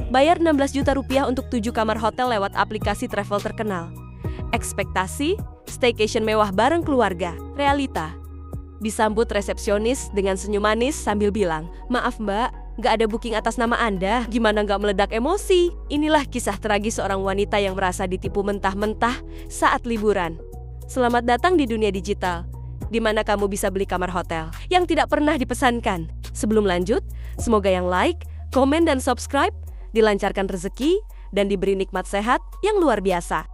Bayar 16 juta rupiah untuk 7 kamar hotel lewat aplikasi travel terkenal. Ekspektasi, staycation mewah bareng keluarga. Realita, disambut resepsionis dengan senyum manis sambil bilang, "Maaf mbak, nggak ada booking atas nama Anda, gimana nggak meledak emosi?" Inilah kisah tragis seorang wanita yang merasa ditipu mentah-mentah saat liburan. Selamat datang di dunia digital, di mana kamu bisa beli kamar hotel yang tidak pernah dipesankan. Sebelum lanjut, semoga yang like, komen, dan subscribe dilancarkan rezeki dan diberi nikmat sehat yang luar biasa.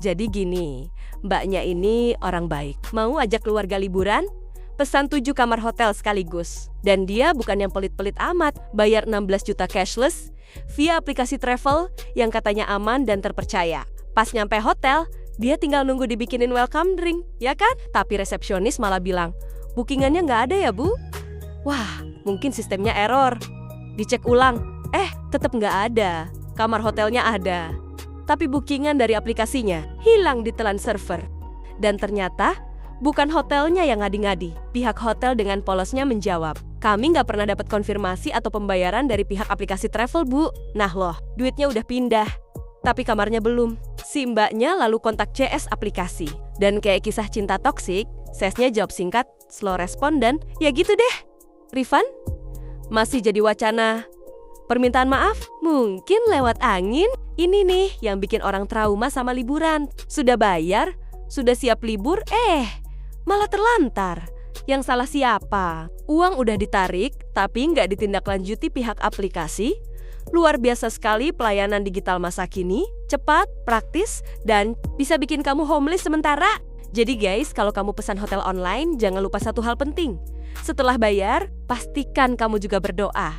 Jadi gini, mbaknya ini orang baik. Mau ajak keluarga liburan? Pesan 7 kamar hotel sekaligus. Dan dia bukan yang pelit-pelit amat, bayar 16 juta cashless via aplikasi travel yang katanya aman dan terpercaya. Pas nyampe hotel, dia tinggal nunggu dibikinin welcome drink, ya kan? Tapi resepsionis malah bilang, "Bookingannya nggak ada ya bu?" Wah, mungkin sistemnya error. Dicek ulang, tetap nggak ada. Kamar hotelnya ada, tapi bookingan dari aplikasinya hilang ditelan server. Dan ternyata bukan hotelnya yang ngadi-ngadi. Pihak hotel dengan polosnya menjawab, "Kami nggak pernah dapat konfirmasi atau pembayaran dari pihak aplikasi travel, Bu." Nah loh, duitnya udah pindah, tapi kamarnya belum. Si mbaknya lalu kontak CS aplikasi. Dan kayak kisah cinta toksik, CS-nya jawab singkat, slow respon, dan ya gitu deh. Refund? Masih jadi wacana. Permintaan maaf? Mungkin lewat angin. Ini nih yang bikin orang trauma sama liburan. Sudah bayar, sudah siap libur, malah terlantar. Yang salah siapa? Uang udah ditarik, tapi nggak ditindaklanjuti pihak aplikasi. Luar biasa sekali pelayanan digital masa kini, cepat, praktis, dan bisa bikin kamu homeless sementara. Jadi guys, kalau kamu pesan hotel online, jangan lupa satu hal penting. Setelah bayar, pastikan kamu juga berdoa.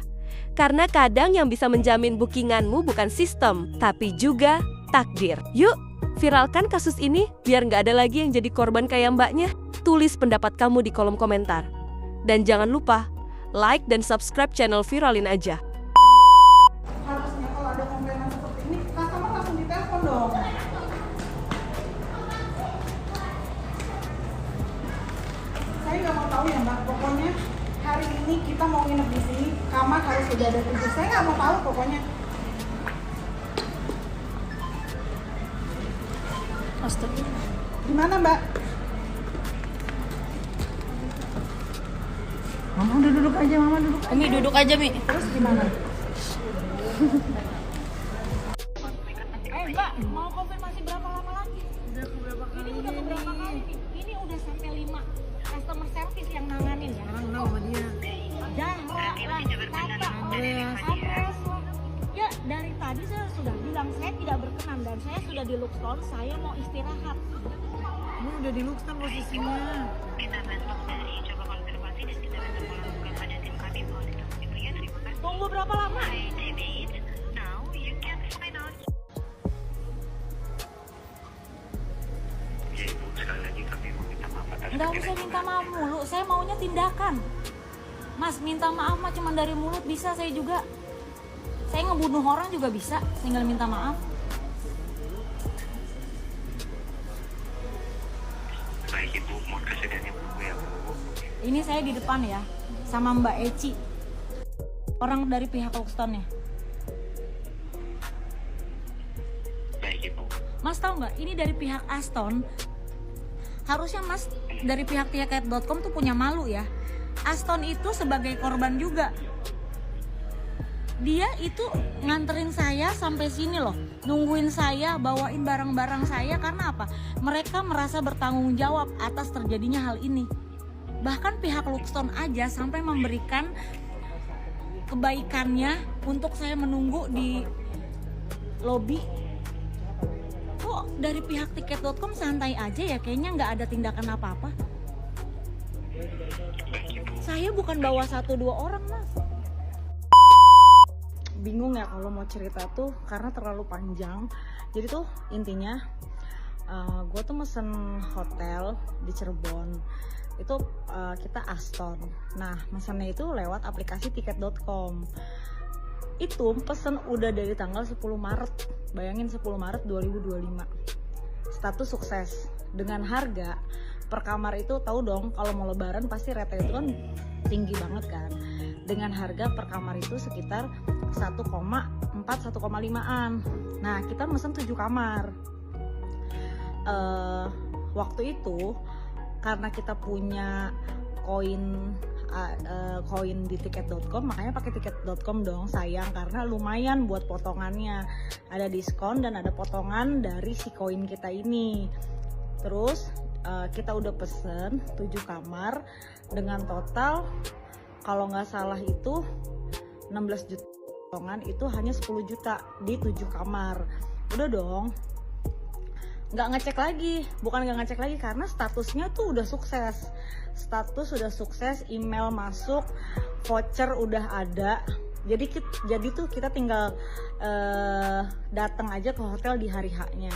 Karena kadang yang bisa menjamin bookinganmu bukan sistem, tapi juga takdir. Yuk, viralkan kasus ini biar nggak ada lagi yang jadi korban kayak mbaknya. Tulis pendapat kamu di kolom komentar. Dan jangan lupa, like dan subscribe channel Viralin Aja. Harusnya kalau ada komplainan seperti ini, customer langsung ditelepon dong. Saya nggak mau tahu ya mbak, pokoknya hari ini kita mau nginep di sini, kamar harus sudah ada 7. Saya nggak mau tahu pokoknya. Astagfirullah. Gimana mbak? Mama udah duduk aja, mama duduk aja. Mi duduk aja, Mi. Terus gimana? Mbak, mau konfirmasi berapa lama lagi? Udah beberapa kali. Ini udah beberapa kali nih. Ini udah sampai 5 customer service yang nanganin ya. Sekarang kenal sama dia. Zahra lah, Tata, Andreas. Ya, dari tadi saya sudah bilang saya tidak berkenan dan saya sudah di Luxton, saya mau istirahat. Ini udah di Luxton posisinya. Kita bantu dari coba konfirmasi dan kita bantu melakukan pada tim kami bahwa tidak ya. Terima kasih. Tunggu berapa lama? Hi, David. Now you can sign out. Ya ibu, sekali lagi kami meminta maaf atas Nggak usah minta maaf mulu, saya maunya tindakan. Mas, minta maaf mah cuma dari mulut bisa, saya juga. Saya ngebunuh orang juga bisa, tinggal minta maaf. Baik ibu, mohon kesediaannya bu ya bu. Ini saya di depan ya, sama Mbak Eci, orang dari pihak Luxton ya. Baik ibu. Mas tahu nggak, ini dari pihak Aston. Harusnya Mas dari pihak tiket.com tuh punya malu ya. Aston itu sebagai korban juga. Dia itu nganterin saya sampai sini loh, nungguin saya, bawain barang-barang saya karena apa? Mereka merasa bertanggung jawab atas terjadinya hal ini. Bahkan pihak Luxton aja sampai memberikan kebaikannya untuk saya menunggu di lobi. Kok dari pihak tiket.com santai aja ya, kayaknya nggak ada tindakan apa-apa. Saya bukan bawa 1-2 orang mas. Bingung ya kalau mau cerita tuh karena terlalu panjang. Jadi tuh intinya gue tuh mesen hotel di Cirebon. Itu kita Aston. Nah mesennya itu lewat aplikasi tiket.com. Itu pesen udah dari tanggal 10 Maret. Bayangin 10 Maret 2025. Status sukses. Dengan harga per kamar itu tahu dong kalau mau lebaran pasti rate itu kan tinggi banget kan. dengan harga per kamar itu sekitar 1,4-1,5an. Nah, kita mesen 7 kamar. Waktu itu karena kita punya koin di tiket.com, makanya pakai tiket.com dong, sayang, karena lumayan buat potongannya, ada diskon dan ada potongan dari si koin kita ini. Terus kita udah pesen 7 kamar dengan total kalau nggak salah itu 16 juta, potongan itu hanya 10 juta di 7 kamar. Udah dong, nggak ngecek lagi, bukan nggak ngecek lagi, karena statusnya tuh udah sukses, email masuk, voucher udah ada, jadi tuh kita tinggal datang aja ke hotel di hari H-nya.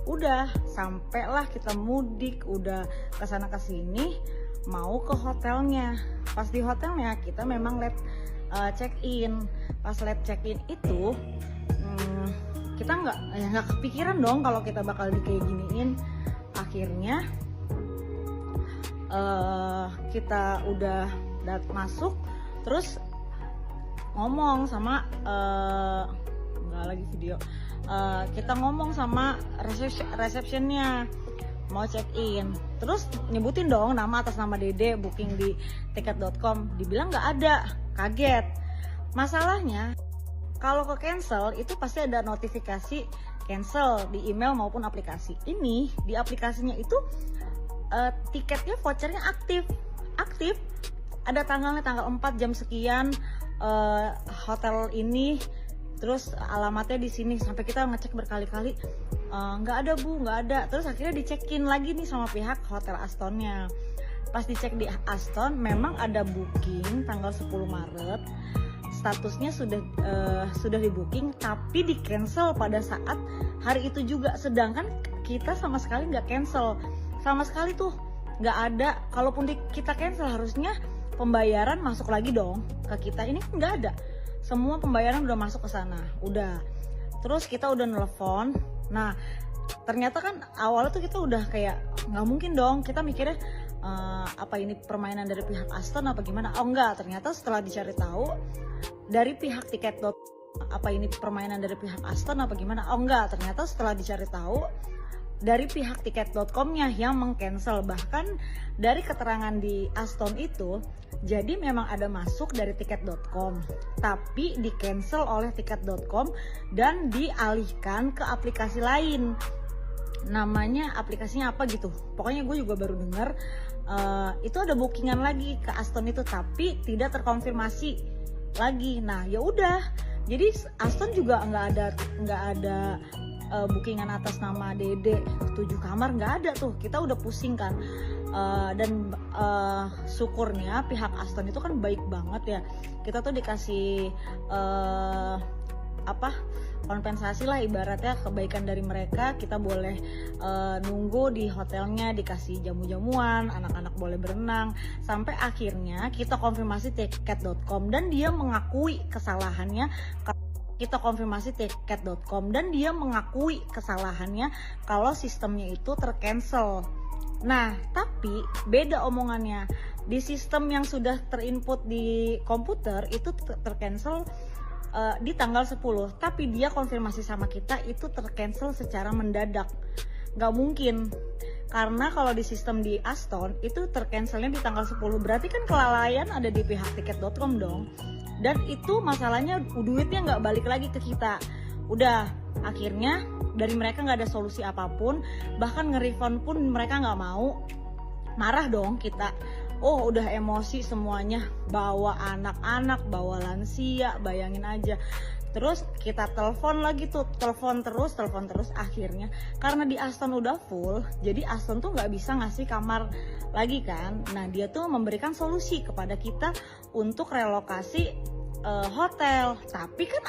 Udah sampailah kita mudik, udah kesana kesini, mau ke hotelnya. Pas di hotelnya kita memang late check-in. Pas late check-in itu kita nggak kepikiran dong kalau kita bakal kayak giniin. Akhirnya kita udah masuk, terus ngomong sama nggak lagi video, kita ngomong sama resepsionnya mau check in, terus nyebutin dong nama atas nama Dede, booking di tiket.com, dibilang nggak ada. Kaget. Masalahnya kalau ke cancel itu pasti ada notifikasi cancel di email maupun aplikasi. Ini di aplikasinya itu tiketnya, vouchernya aktif, ada tanggalnya, tanggal 4 jam sekian, hotel ini, terus alamatnya di sini. Sampai kita ngecek berkali-kali, nggak ada bu, nggak ada. Terus akhirnya dicekin lagi nih sama pihak hotel Astonnya. Pas dicek di Aston memang ada booking tanggal 10 Maret, statusnya sudah di booking, tapi di cancel pada saat hari itu juga. Sedangkan kita sama sekali nggak cancel, sama sekali tuh nggak ada. Kalaupun kita cancel harusnya pembayaran masuk lagi dong ke kita, ini nggak ada. Semua pembayaran udah masuk ke sana, udah. Terus kita udah nelfon. Nah, ternyata kan awalnya tuh kita udah kayak nggak mungkin dong, kita mikirnya apa ini permainan dari pihak Aston apa gimana. Oh enggak, ternyata setelah dicari tahu dari pihak tiket.com, apa ini permainan dari pihak Aston apa gimana. Oh enggak, ternyata setelah dicari tahu dari pihak tiket.com-nya yang meng-cancel. Bahkan dari keterangan di Aston itu, jadi memang ada masuk dari tiket.com, tapi di-cancel oleh tiket.com dan dialihkan ke aplikasi lain. Namanya aplikasinya apa gitu, pokoknya gue juga baru dengar itu ada bookingan lagi ke Aston itu, tapi tidak terkonfirmasi lagi. Nah ya udah, jadi Aston juga nggak ada bookingan atas nama Dede 7 kamar, nggak ada tuh. Kita udah pusing kan, dan syukurnya pihak Aston itu kan baik banget ya. Kita tuh dikasih kompensasi lah, ibaratnya kebaikan dari mereka. Kita boleh nunggu di hotelnya, dikasih jamu-jamuan, anak-anak boleh berenang, sampai akhirnya kita konfirmasi tiket.com dan dia mengakui kesalahannya. Kita konfirmasi tiket.com dan dia mengakui kesalahannya kalau sistemnya itu tercancel. Nah, tapi beda omongannya. Di sistem yang sudah terinput di komputer itu tercancel di tanggal 10, tapi dia konfirmasi sama kita itu tercancel secara mendadak. Nggak mungkin, karena kalau di sistem di Aston itu tercancelnya di tanggal 10, berarti kan kelalaian ada di pihak tiket.com dong. Dan itu masalahnya duitnya nggak balik lagi ke kita. Udah, akhirnya dari mereka nggak ada solusi apapun, bahkan nge-refund pun mereka nggak mau. Marah dong kita. Oh udah emosi semuanya, bawa anak-anak, bawa lansia, bayangin aja. Terus kita telepon lagi tuh, telepon terus. Akhirnya karena di Aston udah full, jadi Aston tuh nggak bisa ngasih kamar lagi kan. Nah dia tuh memberikan solusi kepada kita untuk relokasi hotel. Tapi kan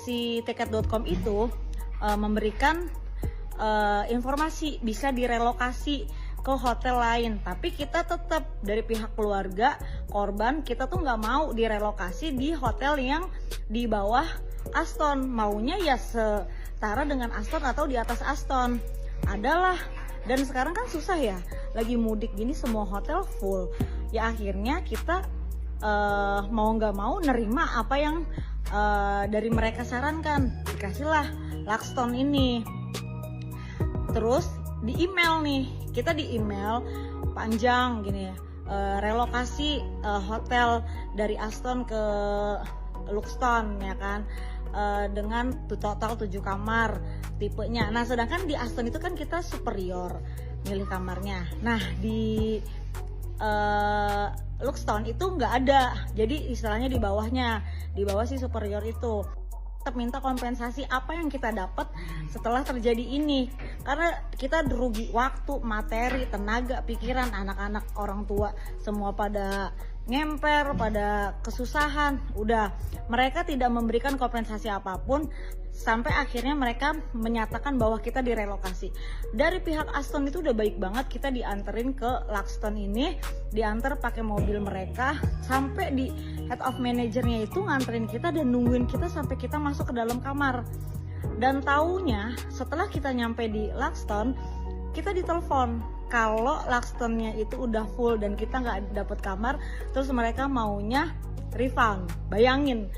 si tiket.com itu memberikan informasi bisa direlokasi ke hotel lain, tapi kita tetap dari pihak keluarga korban, kita tuh nggak mau direlokasi di hotel yang di bawah Aston, maunya ya setara dengan Aston atau di atas Aston adalah. Dan sekarang kan susah ya, lagi mudik gini semua hotel full ya. Akhirnya kita mau nggak mau nerima apa yang dari mereka sarankan, dikasihlah LuxStone ini. Terus di email nih, kita di email panjang gini ya, relokasi hotel dari Aston ke LuxStone ya kan, dengan total 7 kamar tipenya. Nah sedangkan di Aston itu kan kita superior milih kamarnya. Nah di LuxStone itu nggak ada, jadi istilahnya di bawah si superior itu. Tetap minta kompensasi apa yang kita dapat setelah terjadi ini, karena kita rugi waktu, materi, tenaga, pikiran, anak-anak, orang tua semua pada ngemper, pada kesusahan. Udah, mereka tidak memberikan kompensasi apapun sampai akhirnya mereka menyatakan bahwa kita direlokasi. Dari pihak Aston itu udah baik banget, kita dianterin ke LuxStone ini, diantar pakai mobil mereka sampai di head of manajernya itu nganterin kita dan nungguin kita sampai kita masuk ke dalam kamar. Dan taunya setelah kita nyampe di LuxStone, kita ditelepon kalau LuxStone-nya itu udah full dan kita nggak dapet kamar, terus mereka maunya refund. Bayangin,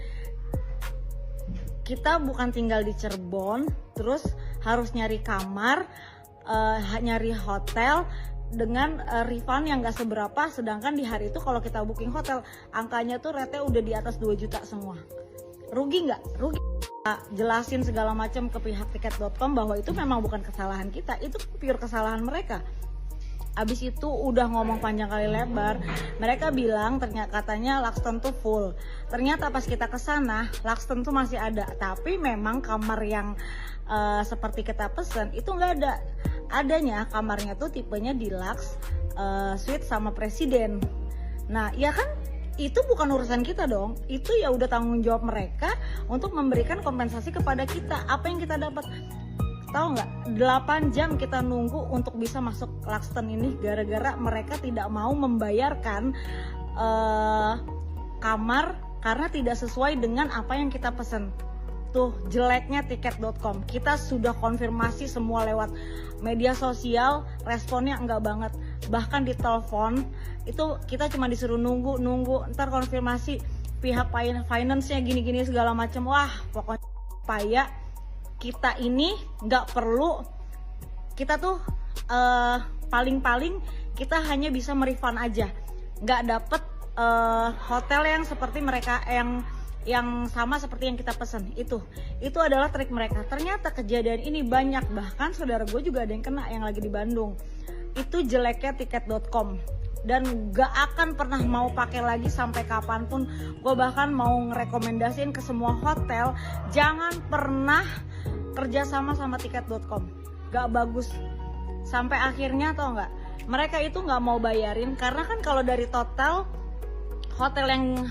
kita bukan tinggal di Cirebon, terus harus nyari kamar, nyari hotel dengan refund yang gak seberapa, sedangkan di hari itu kalau kita booking hotel, angkanya tuh rate udah di atas 2 juta semua. Rugi nggak? Rugi. Jelasin segala macam ke pihak tiket.com bahwa itu memang bukan kesalahan kita, itu pure kesalahan mereka. Abis itu udah ngomong panjang kali lebar, mereka bilang katanya LuxStone tuh full. Ternyata pas kita kesana, LuxStone tuh masih ada, tapi memang kamar yang seperti kita pesen itu nggak ada. Adanya kamarnya tuh tipenya deluxe, suite sama presiden. Nah ya kan, itu bukan urusan kita dong, itu ya udah tanggung jawab mereka untuk memberikan kompensasi kepada kita. Apa yang kita dapat? Tahu nggak, 8 jam kita nunggu untuk bisa masuk LuxStone ini gara-gara mereka tidak mau membayarkan kamar karena tidak sesuai dengan apa yang kita pesen. Tuh jeleknya tiket.com. Kita sudah konfirmasi semua lewat media sosial, responnya enggak banget. Bahkan di telepon itu kita cuma disuruh nunggu, ntar konfirmasi pihak finance-nya gini-gini segala macam. Wah pokoknya supaya kita ini nggak perlu, kita tuh paling-paling kita hanya bisa merefund aja, nggak dapet hotel yang seperti mereka yang sama seperti yang kita pesen. Itu adalah trik mereka. Ternyata kejadian ini banyak, bahkan saudara gue juga ada yang kena yang lagi di Bandung. Itu jeleknya tiket.com, dan gak akan pernah mau pakai lagi sampai kapanpun. Gue bahkan mau ngerekomendasiin ke semua hotel, jangan pernah kerjasama sama tiket.com, gak bagus. Sampai akhirnya tau gak, mereka itu gak mau bayarin, karena kan kalau dari total hotel yang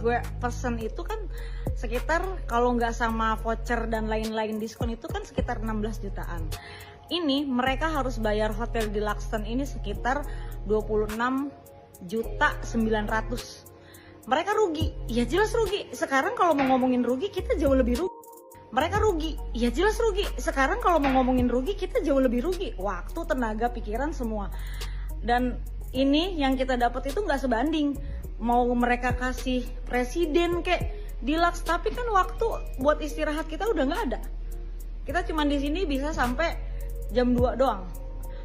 gue pesen itu kan sekitar, kalau nggak sama voucher dan lain-lain diskon itu kan sekitar 16 jutaan. Ini mereka harus bayar hotel di LuxStone ini sekitar 26.900.000. Mereka rugi, ya jelas rugi. Sekarang kalau mau ngomongin rugi, kita jauh lebih rugi. Mereka rugi, ya jelas rugi. Sekarang kalau mau ngomongin rugi, kita jauh lebih rugi. Waktu, tenaga, pikiran, semua. Dan ini yang kita dapat itu nggak sebanding. Mau mereka kasih presiden kayak deluxe, tapi kan waktu buat istirahat kita udah nggak ada. Kita cuma di sini bisa sampai jam 2 doang.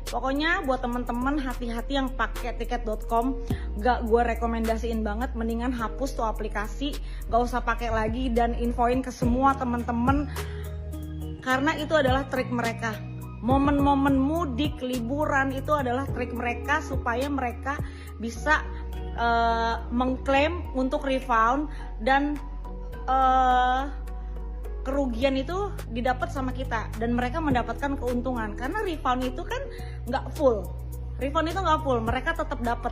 Pokoknya buat teman-teman hati-hati yang pakai tiket.com, gak gue rekomendasiin banget, mendingan hapus tuh aplikasi, gak usah pakai lagi, dan infoin ke semua teman-teman, karena itu adalah trik mereka. Momen-momen mudik, liburan itu adalah trik mereka supaya mereka bisa mengklaim untuk refund, dan kerugian itu didapat sama kita dan mereka mendapatkan keuntungan, karena refund itu kan nggak full, mereka tetap dapat.